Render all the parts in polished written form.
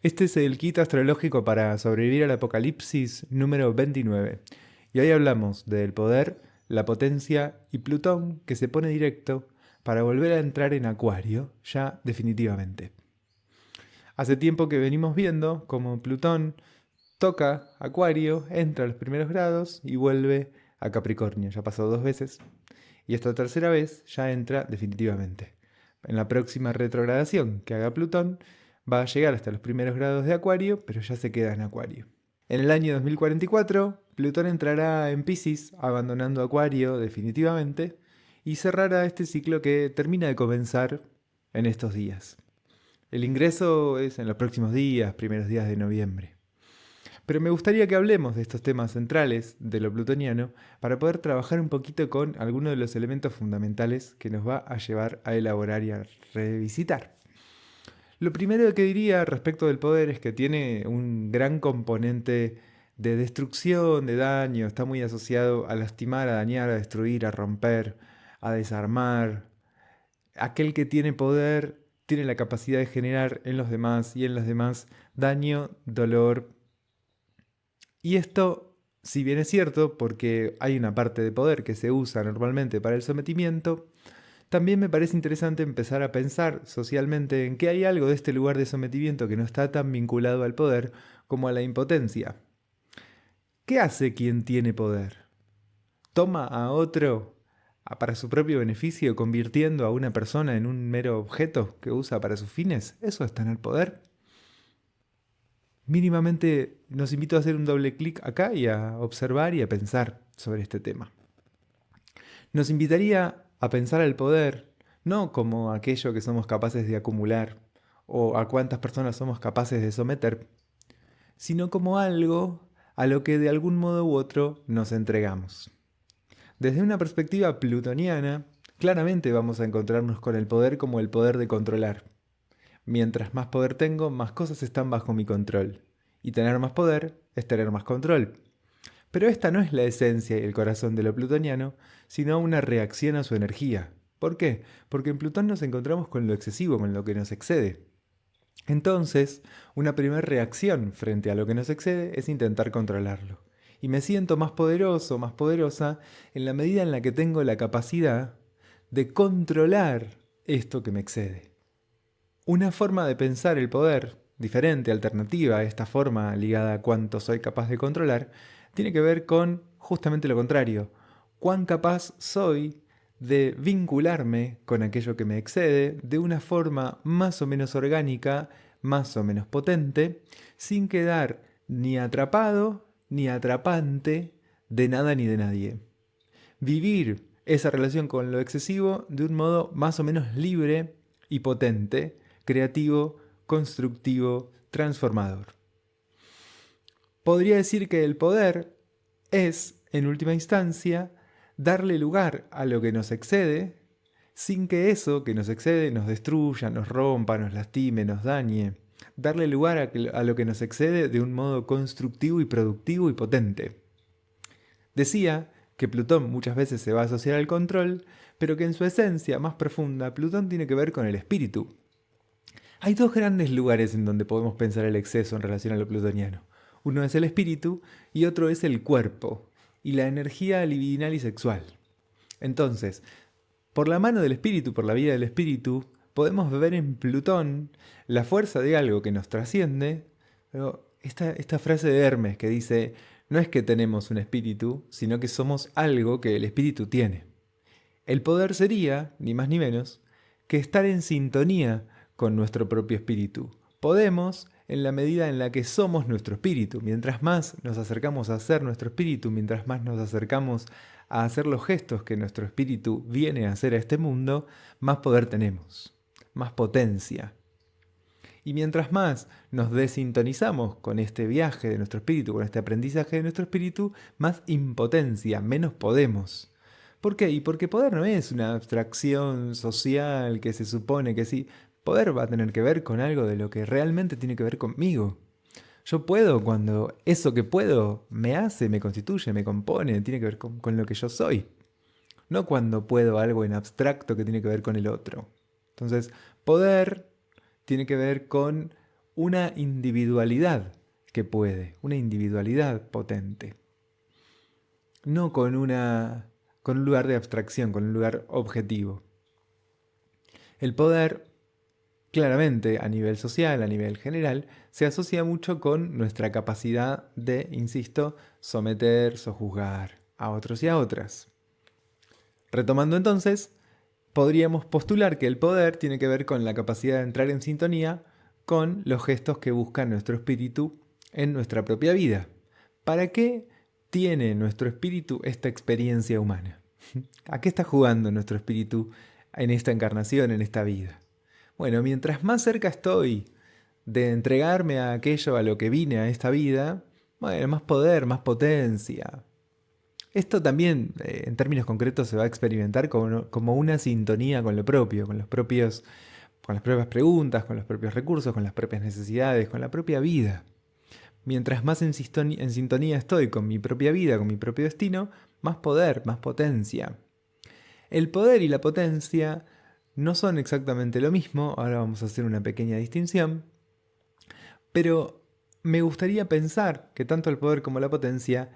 Este es el kit astrológico para sobrevivir al apocalipsis número 29. Y hoy hablamos del poder, la potencia y Plutón que se pone directo para volver a entrar en Acuario, ya definitivamente. Hace tiempo que venimos viendo cómo Plutón toca Acuario, entra a los primeros grados y vuelve a Capricornio. Ya pasó 2 veces. Y esta tercera vez ya entra definitivamente. En la próxima retrogradación que haga Plutón, va a llegar hasta los primeros grados de Acuario, pero ya se queda en Acuario. En el año 2044, Plutón entrará en Piscis, abandonando Acuario definitivamente, y cerrará este ciclo que termina de comenzar en estos días. El ingreso es en los próximos días, primeros días de noviembre. Pero me gustaría que hablemos de estos temas centrales de lo plutoniano para poder trabajar un poquito con algunos de los elementos fundamentales que nos va a llevar a elaborar y a revisitar. Lo primero que diría respecto del poder es que tiene un gran componente de destrucción, de daño, está muy asociado a lastimar, a dañar, a destruir, a romper, a desarmar. Aquel que tiene poder tiene la capacidad de generar en los demás y en los demás daño, dolor. Y esto, si bien es cierto, porque hay una parte de poder que se usa normalmente para el sometimiento, también me parece interesante empezar a pensar socialmente en que hay algo de este lugar de sometimiento que no está tan vinculado al poder como a la impotencia. ¿Qué hace quien tiene poder? ¿Toma a otro para su propio beneficio, convirtiendo a una persona en un mero objeto que usa para sus fines? ¿Eso es tener poder? Mínimamente nos invito a hacer un doble clic acá y a observar y a pensar sobre este tema. Nos invitaría a pensar al poder no como aquello que somos capaces de acumular o a cuántas personas somos capaces de someter, sino como algo a lo que de algún modo u otro nos entregamos. Desde una perspectiva plutoniana, claramente vamos a encontrarnos con el poder como el poder de controlar. Mientras más poder tengo, más cosas están bajo mi control. Y tener más poder es tener más control. Pero esta no es la esencia y el corazón de lo plutoniano, sino una reacción a su energía. ¿Por qué? Porque en Plutón nos encontramos con lo excesivo, con lo que nos excede. Entonces, una primera reacción frente a lo que nos excede es intentar controlarlo. Y me siento más poderoso, más poderosa, en la medida en la que tengo la capacidad de controlar esto que me excede. Una forma de pensar el poder, diferente, alternativa a esta forma ligada a cuánto soy capaz de controlar, tiene que ver con justamente lo contrario. Cuán capaz soy de vincularme con aquello que me excede de una forma más o menos orgánica, más o menos potente, sin quedar ni atrapado ni atrapante de nada ni de nadie. Vivir esa relación con lo excesivo de un modo más o menos libre y potente, creativo, constructivo, transformador. Podría decir que el poder es, en última instancia, darle lugar a lo que nos excede, sin que eso que nos excede nos destruya, nos rompa, nos lastime, nos dañe. Darle lugar a lo que nos excede de un modo constructivo y productivo y potente. Decía que Plutón muchas veces se va a asociar al control, pero que en su esencia más profunda Plutón tiene que ver con el espíritu. Hay dos grandes lugares en donde podemos pensar el exceso en relación a lo plutoniano. Uno es el espíritu y otro es el cuerpo y la energía libidinal y sexual. Entonces, por la mano del espíritu, por la vía del espíritu, podemos ver en Plutón la fuerza de algo que nos trasciende. Pero esta frase de Hermes que dice, no es que tenemos un espíritu, sino que somos algo que el espíritu tiene. El poder sería, ni más ni menos, que estar en sintonía con nuestro propio espíritu. Podemos, en la medida en la que somos nuestro espíritu, mientras más nos acercamos a ser nuestro espíritu, mientras más nos acercamos a hacer los gestos que nuestro espíritu viene a hacer a este mundo, más poder tenemos, más potencia. Y mientras más nos desintonizamos con este viaje de nuestro espíritu, con este aprendizaje de nuestro espíritu, más impotencia, menos podemos. ¿Por qué? Y porque poder no es una abstracción social que se supone que sí. Poder va a tener que ver con algo de lo que realmente tiene que ver conmigo. Yo puedo cuando eso que puedo me hace, me constituye, me compone, tiene que ver con lo que yo soy. No cuando puedo algo en abstracto que tiene que ver con el otro. Entonces, poder tiene que ver con una individualidad que puede, una individualidad potente. No con un lugar de abstracción, con un lugar objetivo. El poder, claramente, a nivel social, a nivel general, se asocia mucho con nuestra capacidad de, insisto, someter, sojuzgar a otros y a otras. Retomando entonces, podríamos postular que el poder tiene que ver con la capacidad de entrar en sintonía con los gestos que busca nuestro espíritu en nuestra propia vida. ¿Para qué tiene nuestro espíritu esta experiencia humana? ¿A qué está jugando nuestro espíritu en esta encarnación, en esta vida? Bueno, mientras más cerca estoy de entregarme a aquello a lo que vine a esta vida, bueno, más poder, más potencia. Esto también, en términos concretos, se va a experimentar como una sintonía con lo propio, con las propias preguntas, con los propios recursos, con las propias necesidades, con la propia vida. Mientras más en sintonía estoy con mi propia vida, con mi propio destino, más poder, más potencia. El poder y la potencia no son exactamente lo mismo, ahora vamos a hacer una pequeña distinción, pero me gustaría pensar que tanto el poder como la potencia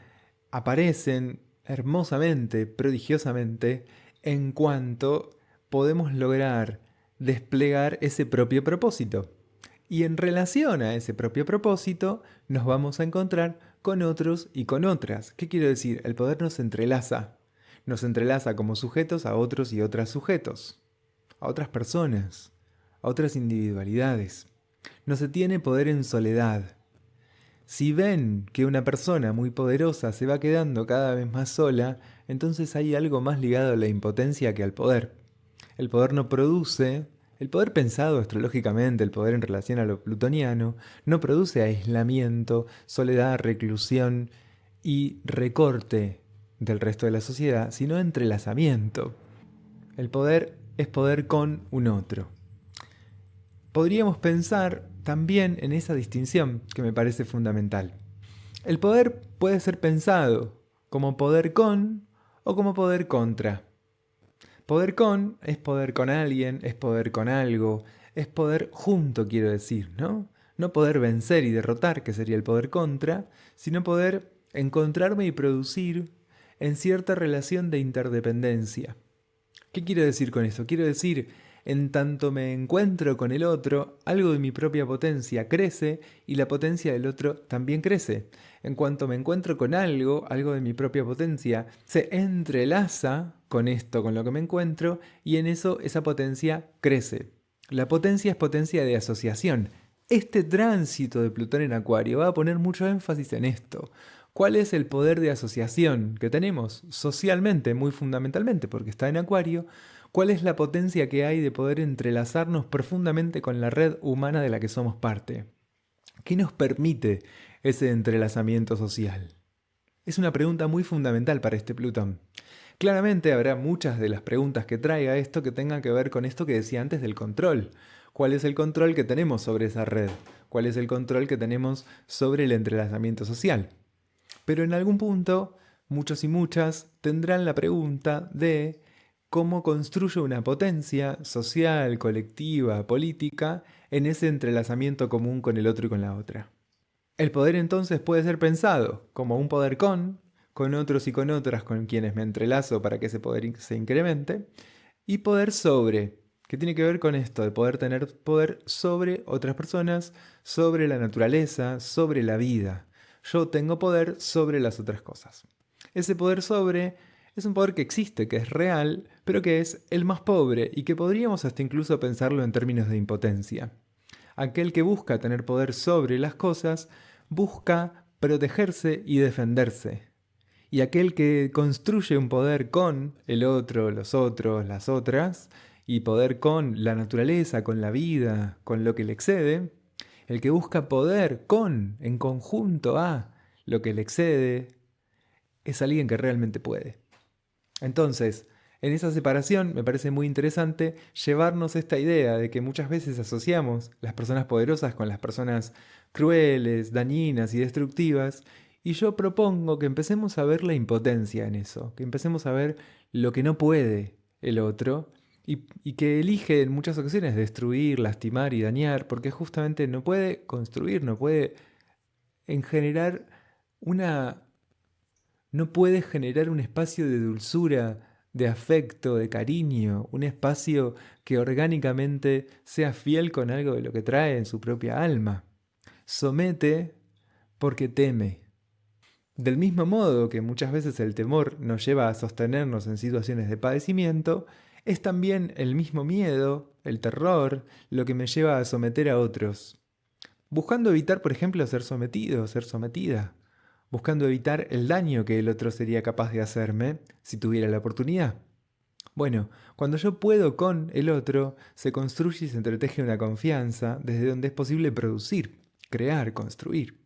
aparecen hermosamente, prodigiosamente, en cuanto podemos lograr desplegar ese propio propósito. Y en relación a ese propio propósito, nos vamos a encontrar con otros y con otras. ¿Qué quiero decir? El poder nos entrelaza. Nos entrelaza como sujetos a otros y otras sujetos, a otras personas, a otras individualidades. No se tiene poder en soledad. Si ven que una persona muy poderosa se va quedando cada vez más sola, entonces hay algo más ligado a la impotencia que al poder. El poder no produce, el poder pensado astrológicamente, el poder en relación a lo plutoniano, no produce aislamiento, soledad, reclusión y recorte del resto de la sociedad, sino entrelazamiento. El poder es poder con un otro. Podríamos pensar también en esa distinción que me parece fundamental. El poder puede ser pensado como poder con o como poder contra. Poder con es poder con alguien, es poder con algo, es poder junto, quiero decir, ¿no? No poder vencer y derrotar, que sería el poder contra, sino poder encontrarme y producir en cierta relación de interdependencia. ¿Qué quiero decir con esto? Quiero decir, en tanto me encuentro con el otro, algo de mi propia potencia crece y la potencia del otro también crece. En cuanto me encuentro con algo, algo de mi propia potencia se entrelaza con esto, con lo que me encuentro, y en eso esa potencia crece. La potencia es potencia de asociación. Este tránsito de Plutón en Acuario va a poner mucho énfasis en esto. ¿Cuál es el poder de asociación que tenemos socialmente, muy fundamentalmente, porque está en Acuario? ¿Cuál es la potencia que hay de poder entrelazarnos profundamente con la red humana de la que somos parte? ¿Qué nos permite ese entrelazamiento social? Es una pregunta muy fundamental para este Plutón. Claramente habrá muchas de las preguntas que traiga esto que tengan que ver con esto que decía antes del control. ¿Cuál es el control que tenemos sobre esa red? ¿Cuál es el control que tenemos sobre el entrelazamiento social? Pero en algún punto, muchos y muchas tendrán la pregunta de cómo construyo una potencia social, colectiva, política, en ese entrelazamiento común con el otro y con la otra. El poder entonces puede ser pensado como un poder con otros y con otras con quienes me entrelazo para que ese poder se incremente, y poder sobre, que tiene que ver con esto de poder tener poder sobre otras personas, sobre la naturaleza, sobre la vida. Yo tengo poder sobre las otras cosas. Ese poder sobre es un poder que existe, que es real, pero que es el más pobre y que podríamos hasta incluso pensarlo en términos de impotencia. Aquel que busca tener poder sobre las cosas, busca protegerse y defenderse. Y aquel que construye un poder con el otro, los otros, las otras, y poder con la naturaleza, con la vida, con lo que le excede, el que busca poder con, en conjunto a lo que le excede, es alguien que realmente puede. Entonces, en esa separación me parece muy interesante llevarnos esta idea de que muchas veces asociamos las personas poderosas con las personas crueles, dañinas y destructivas, y yo propongo que empecemos a ver la impotencia en eso, que empecemos a ver lo que no puede el otro y que elige en muchas ocasiones destruir, lastimar y dañar, porque justamente no puede construir, no puede en generar una no puede generar un espacio de dulzura, de afecto, de cariño, un espacio que orgánicamente sea fiel con algo de lo que trae en su propia alma. Somete porque teme. Del mismo modo que muchas veces el temor nos lleva a sostenernos en situaciones de padecimiento, es también el mismo miedo, el terror, lo que me lleva a someter a otros. Buscando evitar, por ejemplo, ser sometido, ser sometida. Buscando evitar el daño que el otro sería capaz de hacerme si tuviera la oportunidad. Bueno, cuando yo puedo con el otro, se construye y se entreteje una confianza desde donde es posible producir, crear, construir.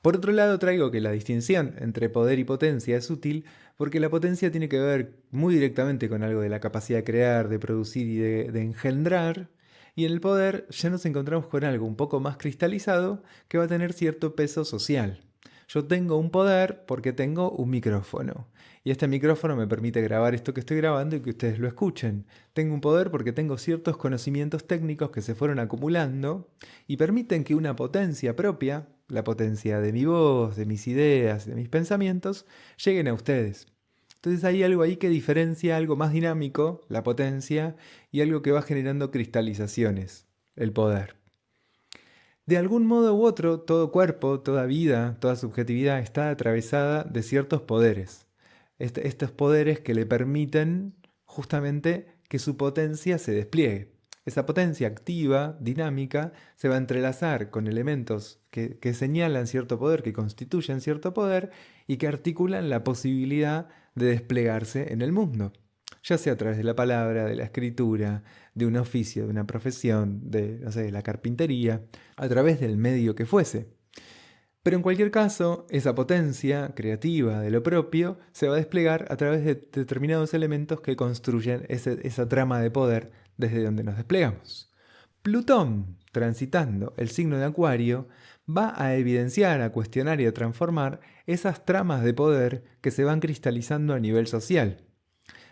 Por otro lado, traigo que la distinción entre poder y potencia es útil porque la potencia tiene que ver muy directamente con algo de la capacidad de crear, de producir y de engendrar, y en el poder ya nos encontramos con algo un poco más cristalizado que va a tener cierto peso social. Yo tengo un poder porque tengo un micrófono. Y este micrófono me permite grabar esto que estoy grabando y que ustedes lo escuchen. Tengo un poder porque tengo ciertos conocimientos técnicos que se fueron acumulando y permiten que una potencia propia, la potencia de mi voz, de mis ideas, de mis pensamientos, lleguen a ustedes. Entonces hay algo ahí que diferencia algo más dinámico, la potencia, y algo que va generando cristalizaciones, el poder. De algún modo u otro, todo cuerpo, toda vida, toda subjetividad está atravesada de ciertos poderes. Estos poderes que le permiten justamente que su potencia se despliegue. Esa potencia activa, dinámica, se va a entrelazar con elementos que señalan cierto poder, que constituyen cierto poder y que articulan la posibilidad de desplegarse en el mundo, ya sea a través de la palabra, de la escritura, de un oficio, de una profesión, de, no sé, de la carpintería, a través del medio que fuese. Pero en cualquier caso, esa potencia creativa de lo propio se va a desplegar a través de determinados elementos que construyen esa trama de poder desde donde nos desplegamos. Plutón, transitando el signo de Acuario, va a evidenciar, a cuestionar y a transformar esas tramas de poder que se van cristalizando a nivel social.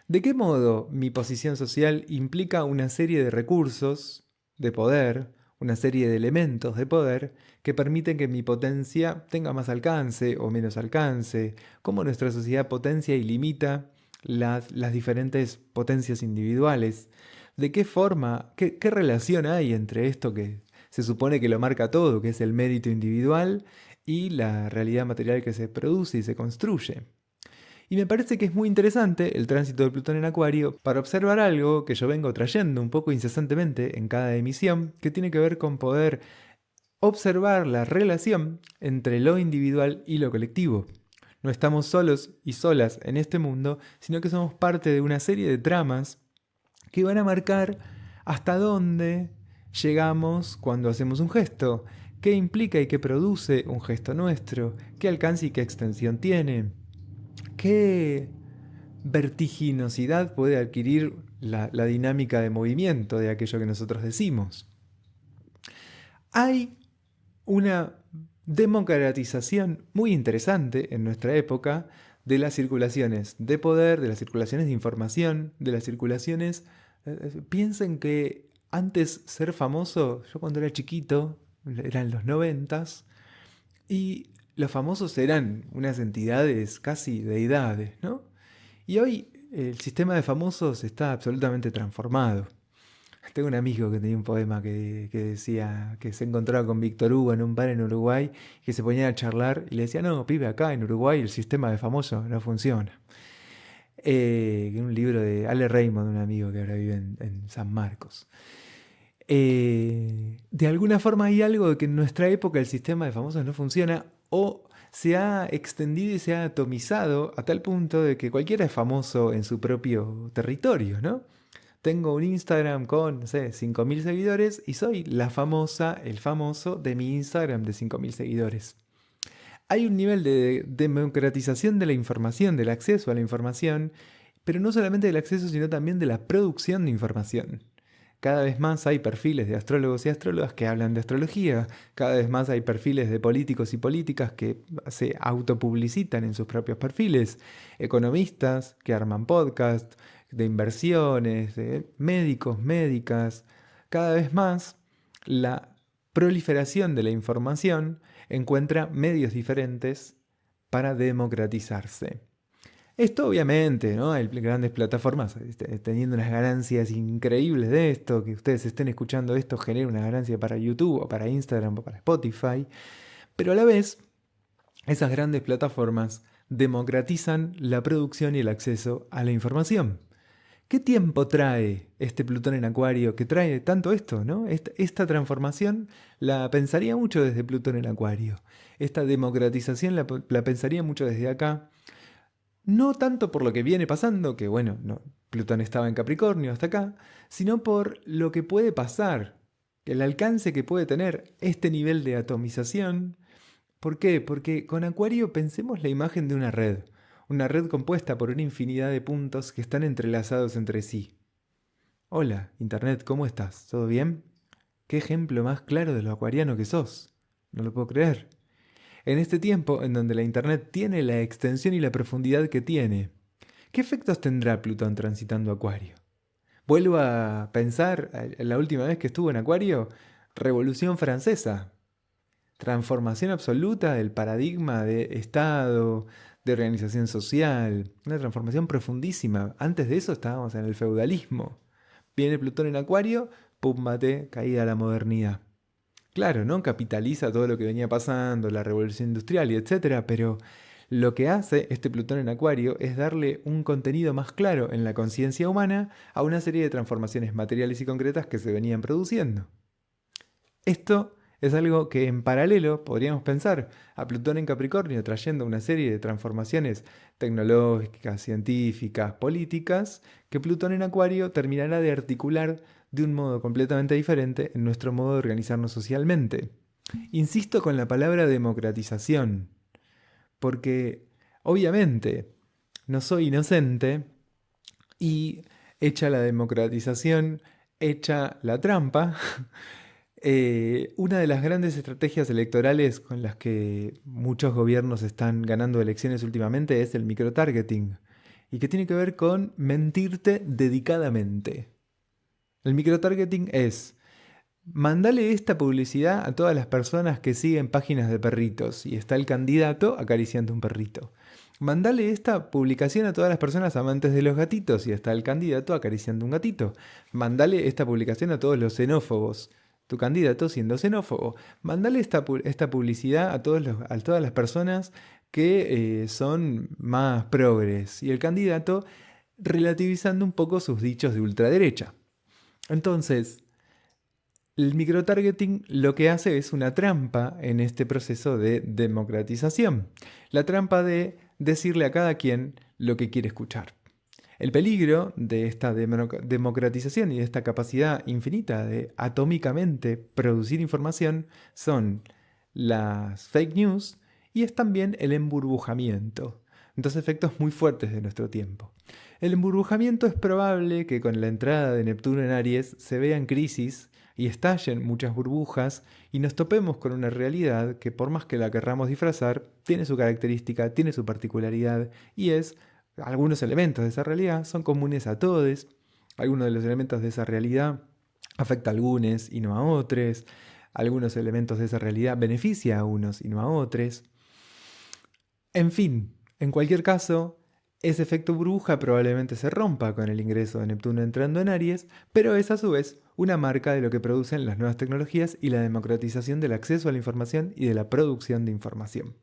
¿De qué modo mi posición social implica una serie de recursos de poder, una serie de elementos de poder que permiten que mi potencia tenga más alcance o menos alcance? ¿Cómo nuestra sociedad potencia y limita las diferentes potencias individuales? ¿De qué forma, qué relación hay entre esto que se supone que lo marca todo, que es el mérito individual, y la realidad material que se produce y se construye? Y me parece que es muy interesante el tránsito de Plutón en Acuario para observar algo que yo vengo trayendo un poco incesantemente en cada emisión, que tiene que ver con poder observar la relación entre lo individual y lo colectivo. No estamos solos y solas en este mundo, sino que somos parte de una serie de tramas que van a marcar hasta dónde llegamos cuando hacemos un gesto, qué implica y qué produce un gesto nuestro, qué alcance y qué extensión tiene. ¿Qué vertiginosidad puede adquirir la dinámica de movimiento de aquello que nosotros decimos? Hay una democratización muy interesante en nuestra época de las circulaciones de poder, de las circulaciones de información, de las circulaciones... piensen que antes ser famoso, yo cuando era chiquito, eran los 90s, y los famosos eran unas entidades casi deidades, ¿no? Y hoy el sistema de famosos está absolutamente transformado. Tengo un amigo que tenía un poema que decía que se encontraba con Víctor Hugo en un bar en Uruguay, que se ponía a charlar y le decía, no, pibe, acá en Uruguay el sistema de famosos no funciona. Un libro de Ale Raymond, un amigo que ahora vive en San Marcos. De alguna forma hay algo de que en nuestra época el sistema de famosos no funciona o se ha extendido y se ha atomizado a tal punto de que cualquiera es famoso en su propio territorio, ¿no? Tengo un Instagram con, no sé, 5.000 seguidores y soy la famosa, el famoso de mi Instagram de 5.000 seguidores. Hay un nivel de democratización de la información, del acceso a la información, pero no solamente del acceso, sino también de la producción de información. Cada vez más hay perfiles de astrólogos y astrólogas que hablan de astrología. Cada vez más hay perfiles de políticos y políticas que se autopublicitan en sus propios perfiles. Economistas que arman podcasts. de inversiones, de médicos, médicas. Cada vez más la proliferación de la información encuentra medios diferentes para democratizarse. Esto obviamente, ¿no? Hay grandes plataformas teniendo unas ganancias increíbles de esto, que ustedes estén escuchando esto genera una ganancia para YouTube o para Instagram o para Spotify, pero a la vez esas grandes plataformas democratizan la producción y el acceso a la información. ¿Qué tiempo trae este Plutón en Acuario que trae tanto esto, ¿no? Esta transformación la pensaría mucho desde Plutón en Acuario. Esta democratización la pensaría mucho desde acá. No tanto por lo que viene pasando, que bueno, no, Plutón estaba en Capricornio hasta acá, sino por lo que puede pasar, el alcance que puede tener este nivel de atomización. ¿Por qué? Porque con Acuario pensemos la imagen de una red compuesta por una infinidad de puntos que están entrelazados entre sí. Hola, Internet, ¿cómo estás? ¿Todo bien? ¿Qué ejemplo más claro de lo acuariano que sos? No lo puedo creer. En este tiempo en donde la Internet tiene la extensión y la profundidad que tiene, ¿qué efectos tendrá Plutón transitando Acuario? Vuelvo a pensar, la última vez que estuvo en Acuario, Revolución Francesa, transformación absoluta del paradigma de Estado, de organización social, una transformación profundísima. Antes de eso estábamos en el feudalismo. Viene Plutón en Acuario, pum, mate, caída a la modernidad. Claro, ¿no? Capitaliza todo lo que venía pasando, la revolución industrial y etcétera, pero lo que hace este Plutón en Acuario es darle un contenido más claro en la conciencia humana a una serie de transformaciones materiales y concretas que se venían produciendo. Esto es algo que en paralelo podríamos pensar a Plutón en Capricornio trayendo una serie de transformaciones tecnológicas, científicas, políticas, que Plutón en Acuario terminará de articular de un modo completamente diferente en nuestro modo de organizarnos socialmente. Insisto con la palabra democratización, porque obviamente no soy inocente y hecha la democratización, hecha la trampa, una de las grandes estrategias electorales con las que muchos gobiernos están ganando elecciones últimamente es el microtargeting, y que tiene que ver con mentirte dedicadamente. El microtargeting es: mandale esta publicidad a todas las personas que siguen páginas de perritos y está el candidato acariciando un perrito. Mandale esta publicación a todas las personas amantes de los gatitos y está el candidato acariciando un gatito. Mandale esta publicación a todos los xenófobos, tu candidato siendo xenófobo. Mandale esta publicidad a a todas las personas que son más progres y el candidato relativizando un poco sus dichos de ultraderecha. Entonces, el microtargeting lo que hace es una trampa en este proceso de democratización. La trampa de decirle a cada quien lo que quiere escuchar. El peligro de esta democratización y de esta capacidad infinita de atómicamente producir información son las fake news y es también el emburbujamiento. Dos efectos muy fuertes de nuestro tiempo. El emburbujamiento es probable que con la entrada de Neptuno en Aries se vea en crisis y estallen muchas burbujas y nos topemos con una realidad que por más que la querramos disfrazar, tiene su característica, tiene su particularidad y es, algunos elementos de esa realidad son comunes a todos, algunos de los elementos de esa realidad afecta a algunos y no a otros, algunos elementos de esa realidad beneficia a unos y no a otros. En fin, en cualquier caso, ese efecto burbuja probablemente se rompa con el ingreso de Neptuno entrando en Aries, pero es a su vez una marca de lo que producen las nuevas tecnologías y la democratización del acceso a la información y de la producción de información.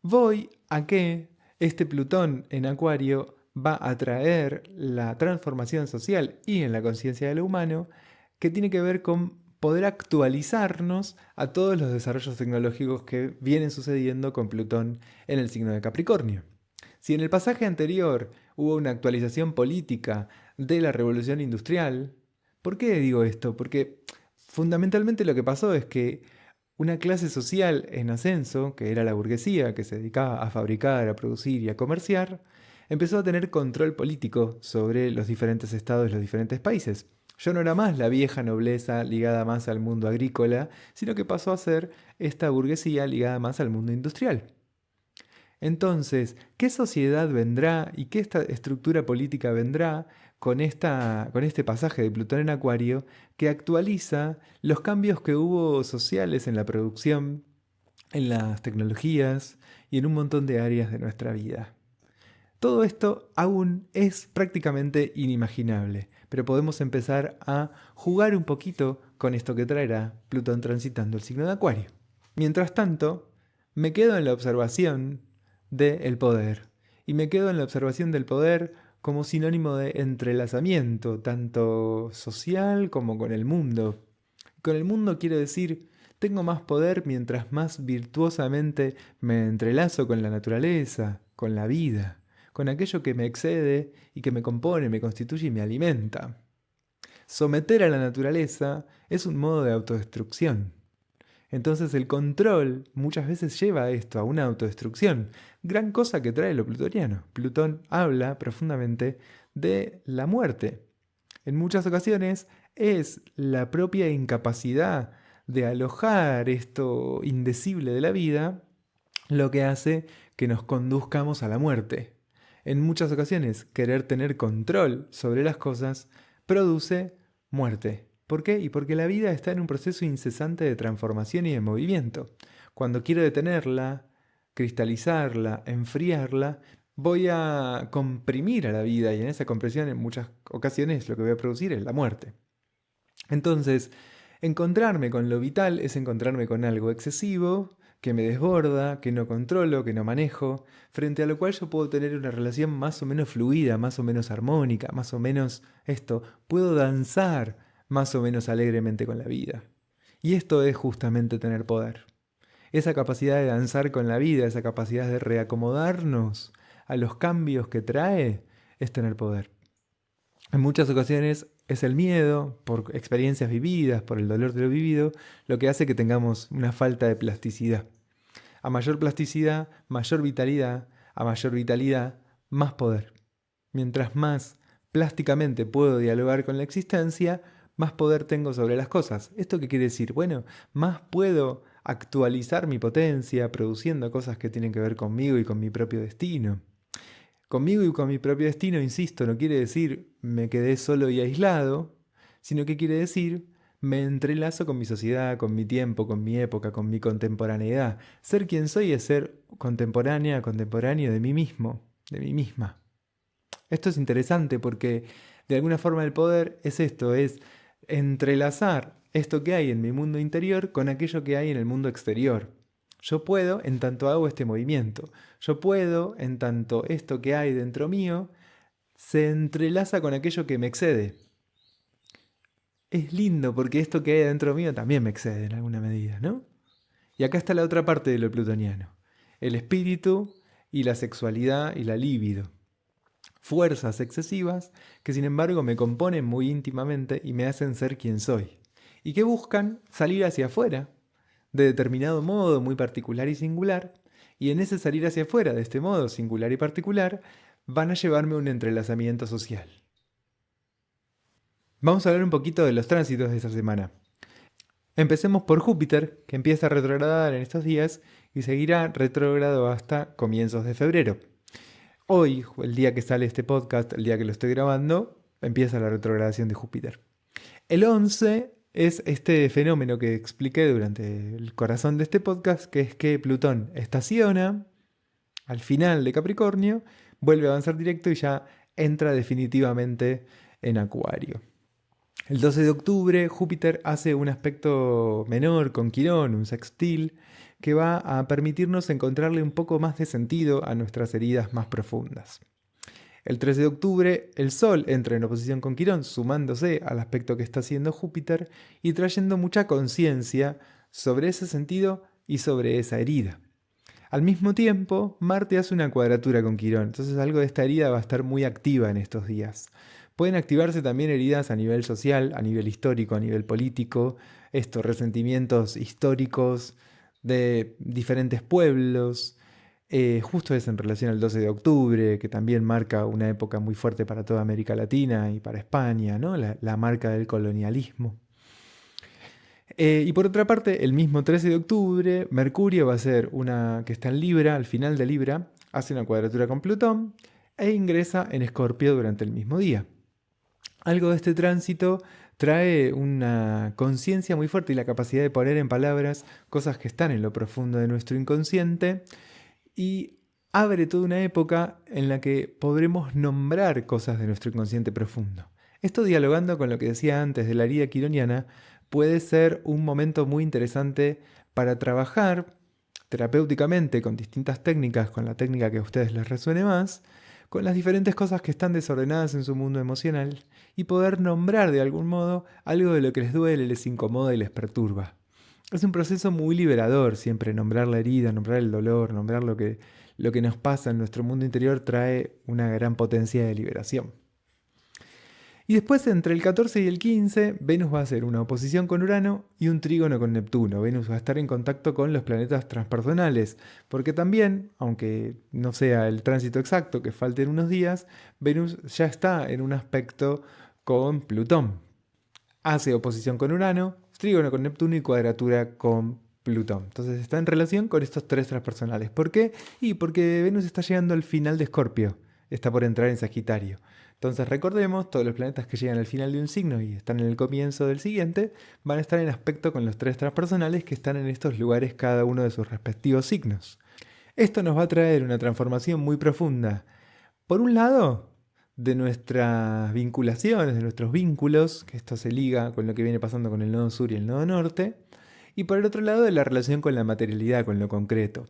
Voy a que este Plutón en Acuario va a traer la transformación social y en la conciencia de lo humano que tiene que ver con poder actualizarnos a todos los desarrollos tecnológicos que vienen sucediendo con Plutón en el signo de Capricornio. Si en el pasaje anterior hubo una actualización política de la revolución industrial, ¿por qué digo esto? Porque fundamentalmente lo que pasó es que una clase social en ascenso, que era la burguesía, que se dedicaba a fabricar, a producir y a comerciar, empezó a tener control político sobre los diferentes estados de los diferentes países. Ya no era más la vieja nobleza ligada más al mundo agrícola, sino que pasó a ser esta burguesía ligada más al mundo industrial. Entonces, ¿qué sociedad vendrá y qué esta estructura política vendrá con este pasaje de Plutón en Acuario que actualiza los cambios que hubo sociales en la producción, en las tecnologías y en un montón de áreas de nuestra vida? Todo esto aún es prácticamente inimaginable, pero podemos empezar a jugar un poquito con esto que traerá Plutón transitando el signo de Acuario. Mientras tanto, me quedo en la observación del poder. Y me quedo en la observación del poder como sinónimo de entrelazamiento, tanto social como con el mundo. Con el mundo quiero decir, tengo más poder mientras más virtuosamente me entrelazo con la naturaleza, con la vida, con aquello que me excede y que me compone, me constituye y me alimenta. Someter a la naturaleza es un modo de autodestrucción. Entonces el control muchas veces lleva a esto, a una autodestrucción. Gran cosa que trae lo plutoniano. Plutón habla profundamente de la muerte. En muchas ocasiones es la propia incapacidad de alojar esto indecible de la vida lo que hace que nos conduzcamos a la muerte. En muchas ocasiones, querer tener control sobre las cosas produce muerte. ¿Por qué? Y porque la vida está en un proceso incesante de transformación y de movimiento. Cuando quiero detenerla, cristalizarla, enfriarla, voy a comprimir a la vida y en esa compresión en muchas ocasiones lo que voy a producir es la muerte. Entonces, encontrarme con lo vital es encontrarme con algo excesivo, que me desborda, que no controlo, que no manejo, frente a lo cual yo puedo tener una relación más o menos fluida, más o menos armónica, más o menos puedo danzar más o menos alegremente con la vida. Y esto es justamente tener poder. Esa capacidad de danzar con la vida, esa capacidad de reacomodarnos a los cambios que trae, es tener poder. En muchas ocasiones es el miedo, por experiencias vividas, por el dolor de lo vivido, lo que hace que tengamos una falta de plasticidad. A mayor plasticidad, mayor vitalidad, a mayor vitalidad, más poder. Mientras más plásticamente puedo dialogar con la existencia, más poder tengo sobre las cosas. ¿Esto qué quiere decir? Bueno, más puedo actualizar mi potencia produciendo cosas que tienen que ver conmigo y con mi propio destino. Conmigo y con mi propio destino, insisto, no quiere decir me quedé solo y aislado, sino que quiere decir me entrelazo con mi sociedad, con mi tiempo, con mi época, con mi contemporaneidad. Ser quien soy es ser contemporánea, contemporáneo de mí mismo, de mí misma. Esto es interesante porque de alguna forma el poder es esto, es entrelazar esto que hay en mi mundo interior con aquello que hay en el mundo exterior. Yo puedo en tanto hago este movimiento. Yo puedo en tanto esto que hay dentro mío se entrelaza con aquello que me excede. Es lindo porque esto que hay dentro mío también me excede en alguna medida, ¿no? Y acá está la otra parte de lo plutoniano. El espíritu y la sexualidad y la libido. Fuerzas excesivas que sin embargo me componen muy íntimamente y me hacen ser quien soy. Y que buscan salir hacia afuera, de determinado modo muy particular y singular, y en ese salir hacia afuera de este modo singular y particular, van a llevarme a un entrelazamiento social. Vamos a hablar un poquito de los tránsitos de esta semana. Empecemos por Júpiter, que empieza a retrogradar en estos días y seguirá retrógrado hasta comienzos de febrero. Hoy, el día que sale este podcast, el día que lo estoy grabando, empieza la retrogradación de Júpiter. El 11 es este fenómeno que expliqué durante el corazón de este podcast, que es que Plutón estaciona al final de Capricornio, vuelve a avanzar directo y ya entra definitivamente en Acuario. El 12 de octubre Júpiter hace un aspecto menor con Quirón, un sextil, que va a permitirnos encontrarle un poco más de sentido a nuestras heridas más profundas. El 13 de octubre el Sol entra en oposición con Quirón, sumándose al aspecto que está haciendo Júpiter y trayendo mucha conciencia sobre ese sentido y sobre esa herida. Al mismo tiempo, Marte hace una cuadratura con Quirón, entonces algo de esta herida va a estar muy activa en estos días. Pueden activarse también heridas a nivel social, a nivel histórico, a nivel político, estos resentimientos históricos de diferentes pueblos. Justo es en relación al 12 de octubre, que también marca una época muy fuerte para toda América Latina y para España, ¿no? La marca del colonialismo. Y por otra parte, el mismo 13 de octubre, Mercurio va a ser una que está en Libra, al final de Libra, hace una cuadratura con Plutón e ingresa en Escorpio durante el mismo día. Algo de este tránsito trae una conciencia muy fuerte y la capacidad de poner en palabras cosas que están en lo profundo de nuestro inconsciente y abre toda una época en la que podremos nombrar cosas de nuestro inconsciente profundo. Esto, dialogando con lo que decía antes de la herida quironiana, puede ser un momento muy interesante para trabajar terapéuticamente con distintas técnicas, con la técnica que a ustedes les resuene más, con las diferentes cosas que están desordenadas en su mundo emocional y poder nombrar de algún modo algo de lo que les duele, les incomoda y les perturba. Es un proceso muy liberador siempre nombrar la herida, nombrar el dolor, nombrar lo que nos pasa en nuestro mundo interior trae una gran potencia de liberación. Y después, entre el 14 y el 15, Venus va a hacer una oposición con Urano y un trígono con Neptuno. Venus va a estar en contacto con los planetas transpersonales, porque también, aunque no sea el tránsito exacto, que falten unos días, Venus ya está en un aspecto con Plutón. Hace oposición con Urano, trígono con Neptuno y cuadratura con Plutón. Entonces está en relación con estos tres transpersonales. ¿Por qué? Y porque Venus está llegando al final de Escorpio, está por entrar en Sagitario. Entonces recordemos, todos los planetas que llegan al final de un signo y están en el comienzo del siguiente, van a estar en aspecto con los tres transpersonales que están en estos lugares cada uno de sus respectivos signos. Esto nos va a traer una transformación muy profunda. Por un lado, de nuestras vinculaciones, de nuestros vínculos, que esto se liga con lo que viene pasando con el nodo sur y el nodo norte, y por el otro lado, de la relación con la materialidad, con lo concreto.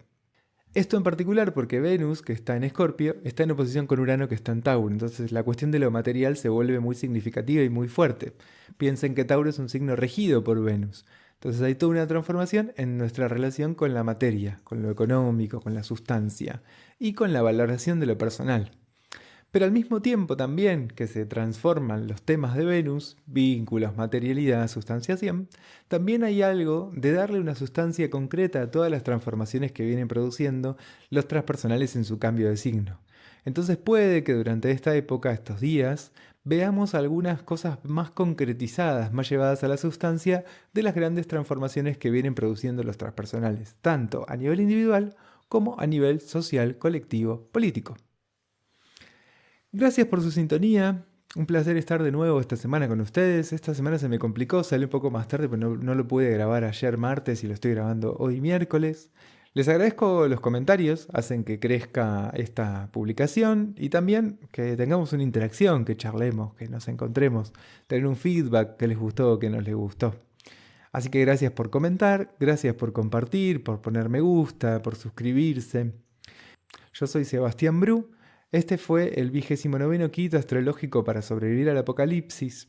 Esto en particular porque Venus, que está en Escorpio, está en oposición con Urano, que está en Tauro. Entonces la cuestión de lo material se vuelve muy significativa y muy fuerte. Piensen que Tauro es un signo regido por Venus. Entonces hay toda una transformación en nuestra relación con la materia, con lo económico, con la sustancia y con la valoración de lo personal. Pero al mismo tiempo también que se transforman los temas de Venus, vínculos, materialidad, sustanciación, también hay algo de darle una sustancia concreta a todas las transformaciones que vienen produciendo los transpersonales en su cambio de signo. Entonces puede que durante esta época, estos días, veamos algunas cosas más concretizadas, más llevadas a la sustancia de las grandes transformaciones que vienen produciendo los transpersonales, tanto a nivel individual como a nivel social, colectivo, político. Gracias por su sintonía. Un placer estar de nuevo esta semana con ustedes. Esta semana se me complicó, salió un poco más tarde, pero no lo pude grabar ayer martes y lo estoy grabando hoy miércoles. Les agradezco los comentarios, hacen que crezca esta publicación y también que tengamos una interacción, que charlemos, que nos encontremos, tener un feedback que les gustó o que no les gustó. Así que gracias por comentar, gracias por compartir, por poner me gusta, por suscribirse. Yo soy Sebastián Bru. Este fue el 29º kit astrológico para sobrevivir al apocalipsis.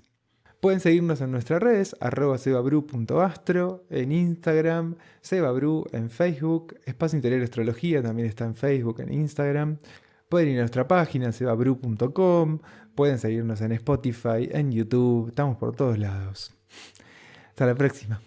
Pueden seguirnos en nuestras redes, @sebabru.astro, en Instagram, sebabru en Facebook, Espacio Interior Astrología también está en Facebook, en Instagram. Pueden ir a nuestra página, sebabru.com, pueden seguirnos en Spotify, en YouTube, estamos por todos lados. Hasta la próxima.